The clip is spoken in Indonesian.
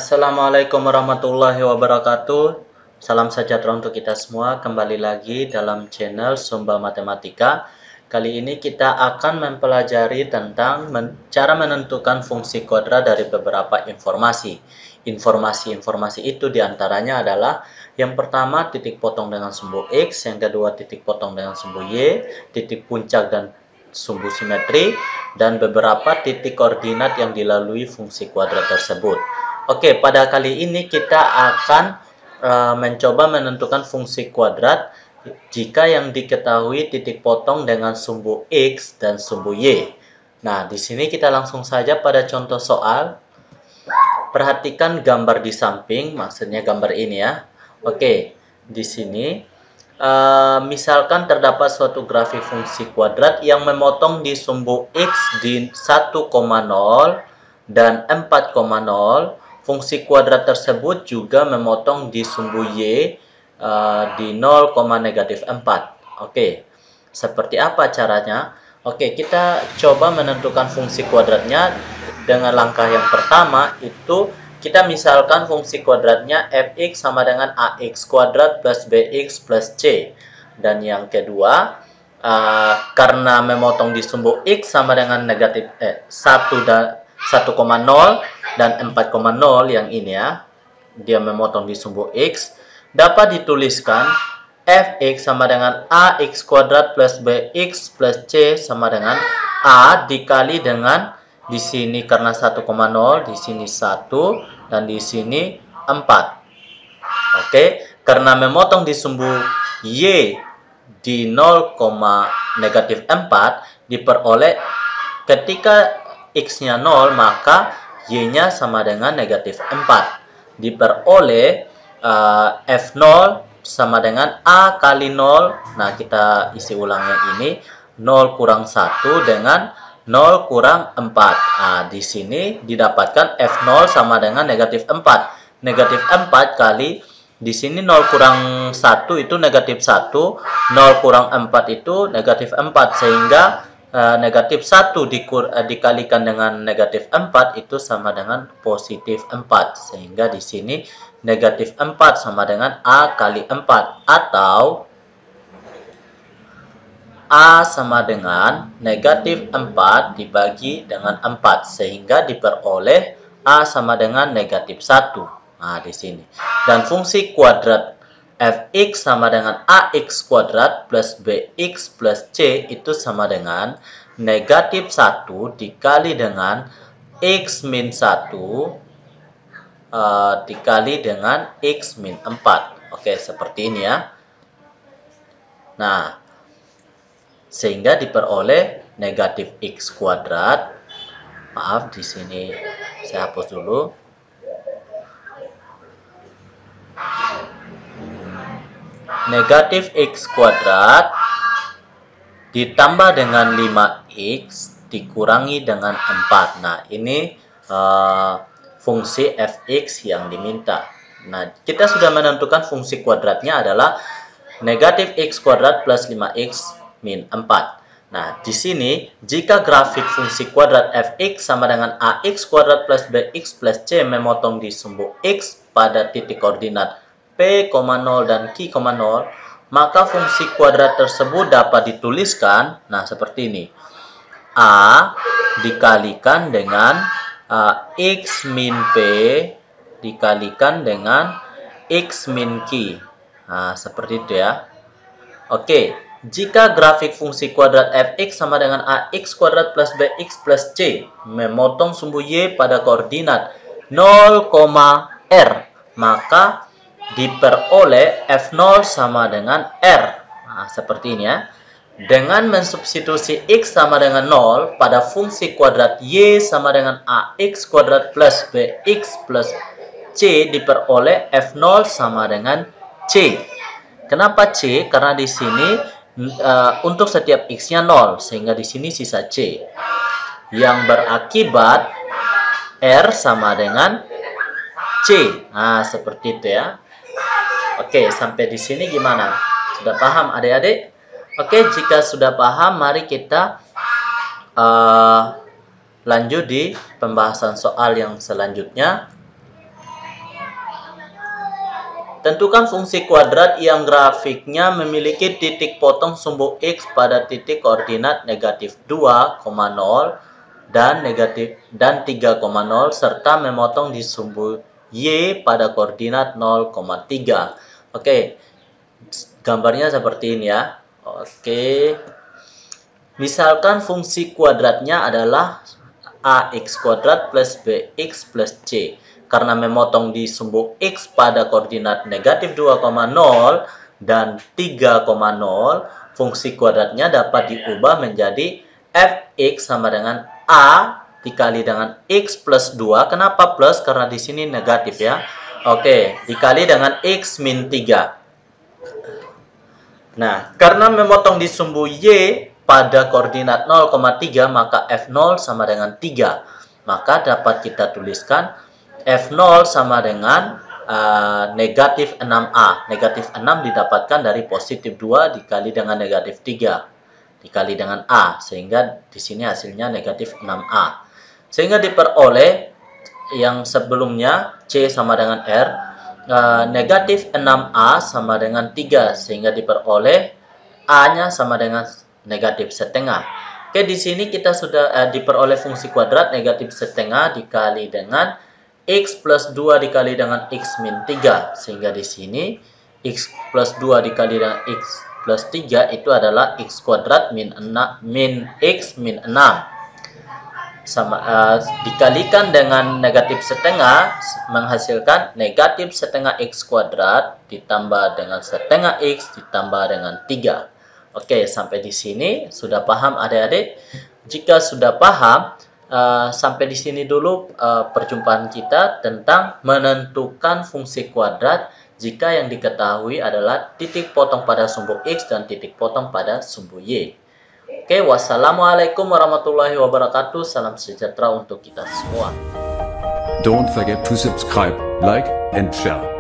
Assalamualaikum warahmatullahi wabarakatuh. Salam sejahtera untuk kita semua. Kembali lagi dalam channel Sumba Matematika. Kali ini kita akan mempelajari tentang cara menentukan fungsi kuadrat dari beberapa informasi. Informasi itu diantaranya adalah yang pertama titik potong dengan sumbu X, yang kedua titik potong dengan sumbu Y, titik puncak dan sumbu simetri, dan beberapa titik koordinat yang dilalui fungsi kuadrat tersebut. Oke, pada kali ini kita akan mencoba menentukan fungsi kuadrat jika yang diketahui titik potong dengan sumbu X dan sumbu Y. Nah, di sini kita langsung saja pada contoh soal. Perhatikan gambar di samping, maksudnya gambar ini ya. Oke, di sini misalkan terdapat suatu grafik fungsi kuadrat yang memotong di sumbu X di 1,0 dan 4,0. Fungsi kuadrat tersebut juga memotong di sumbu Y di 0,-4. Oke, seperti apa caranya? Oke, kita coba menentukan fungsi kuadratnya dengan langkah yang pertama itu kita misalkan fungsi kuadratnya fx sama dengan ax kuadrat plus bx plus c. Dan yang kedua, karena memotong di sumbu x sama dengan negatif 1,0 dan 4,0 yang ini ya, dia memotong di sumbu x, dapat dituliskan fx sama dengan ax kuadrat plus bx plus c sama dengan a dikali dengan di sini karena 1,0, di sini 1 dan di sini 4. Oke, karena memotong di sumbu y di 0,-4 diperoleh ketika x-nya 0 maka y-nya sama dengan -4. Diperoleh f0 sama dengan a kali 0. Nah, kita isi ulang yang ini. 0 kurang 1 dengan 0 kurang 4. Nah, di sini didapatkan f0 sama dengan -4. -4 kali di sini 0 kurang 1 itu -1. 0 kurang 4 itu -4. Sehingga -1 dikalikan dengan -4 itu sama dengan +4. Sehingga di sini -4 sama dengan a kali 4 atau a sama dengan -4 dibagi dengan 4 sehingga diperoleh a sama dengan -1. Nah, di sini. Dan fungsi kuadrat fx sama dengan ax kuadrat plus bx plus c itu sama dengan -1 dikali dengan x min 1 dikali dengan x min 4. Oke, seperti ini ya. Nah, sehingga diperoleh negatif x kuadrat. Maaf, di sini saya hapus dulu. Negatif x kuadrat ditambah dengan 5x dikurangi dengan 4. Nah, ini fungsi fx yang diminta. Nah, kita sudah menentukan fungsi kuadratnya adalah negatif x kuadrat plus 5x min 4. Nah, di sini jika grafik fungsi kuadrat fx sama dengan ax kuadrat plus bx plus c memotong di sumbu x pada titik koordinat P, 0 dan Q, 0, maka fungsi kuadrat tersebut dapat dituliskan, nah seperti ini. A dikalikan dengan X min P dikalikan dengan X min Q. Nah, seperti itu ya. Oke, jika grafik fungsi kuadrat fx sama dengan ax kuadrat plus bx plus c memotong sumbu y pada koordinat 0, r, maka diperoleh f0 sama dengan r. Nah, seperti ini ya. Dengan mensubstitusi x sama dengan 0 pada fungsi kuadrat y sama dengan ax kuadrat plus bx plus c diperoleh f0 sama dengan c. Kenapa c? Karena di sini untuk setiap x-nya 0 sehingga di sini sisa c. Yang berakibat r sama dengan c. Nah, seperti itu ya. Oke, sampai di sini gimana? Sudah paham adik-adik? Oke, jika sudah paham, mari kita lanjut di pembahasan soal yang selanjutnya. Tentukan fungsi kuadrat yang grafiknya memiliki titik potong sumbu X pada titik koordinat negatif 2,0 dan 3,0 serta memotong di sumbu Y pada koordinat 0,3. Oke, gambarnya seperti ini ya. Oke. Misalkan fungsi kuadratnya adalah ax kuadrat plus bx plus c. Karena memotong di sumbu x pada koordinat negatif 2,0 dan 3,0, fungsi kuadratnya dapat diubah menjadi fx sama dengan a dikali dengan x plus 2. Kenapa plus? Karena di sini negatif ya. Oke, dikali dengan x min 3. Nah, karena memotong di sumbu y pada koordinat 0,3, maka f0 sama dengan 3. Maka dapat kita tuliskan f0 sama dengan negatif 6a. Negatif 6 didapatkan dari positif 2 dikali dengan negatif 3 dikali dengan a, sehingga di sini hasilnya negatif 6a. Sehingga diperoleh yang sebelumnya c sama dengan r, negatif 6a sama dengan 3, sehingga diperoleh a-nya sama dengan negatif setengah. Oke, di sini kita sudah diperoleh fungsi kuadrat negatif setengah dikali dengan x plus 2 dikali dengan x min 3. Sehingga di sini x plus 2 dikali dengan x plus 3 itu adalah x kuadrat min x min 6. Dikalikan dengan negatif setengah menghasilkan negatif setengah x kuadrat ditambah dengan setengah x ditambah dengan 3. Oke, sampai di sini sudah paham adik-adik? Jika sudah paham, sampai di sini dulu perjumpaan kita tentang menentukan fungsi kuadrat jika yang diketahui adalah titik potong pada sumbu X dan titik potong pada sumbu Y. Oke, wassalamualaikum warahmatullahi wabarakatuh. Salam sejahtera untuk kita semua. Don't forget to subscribe, like, and share.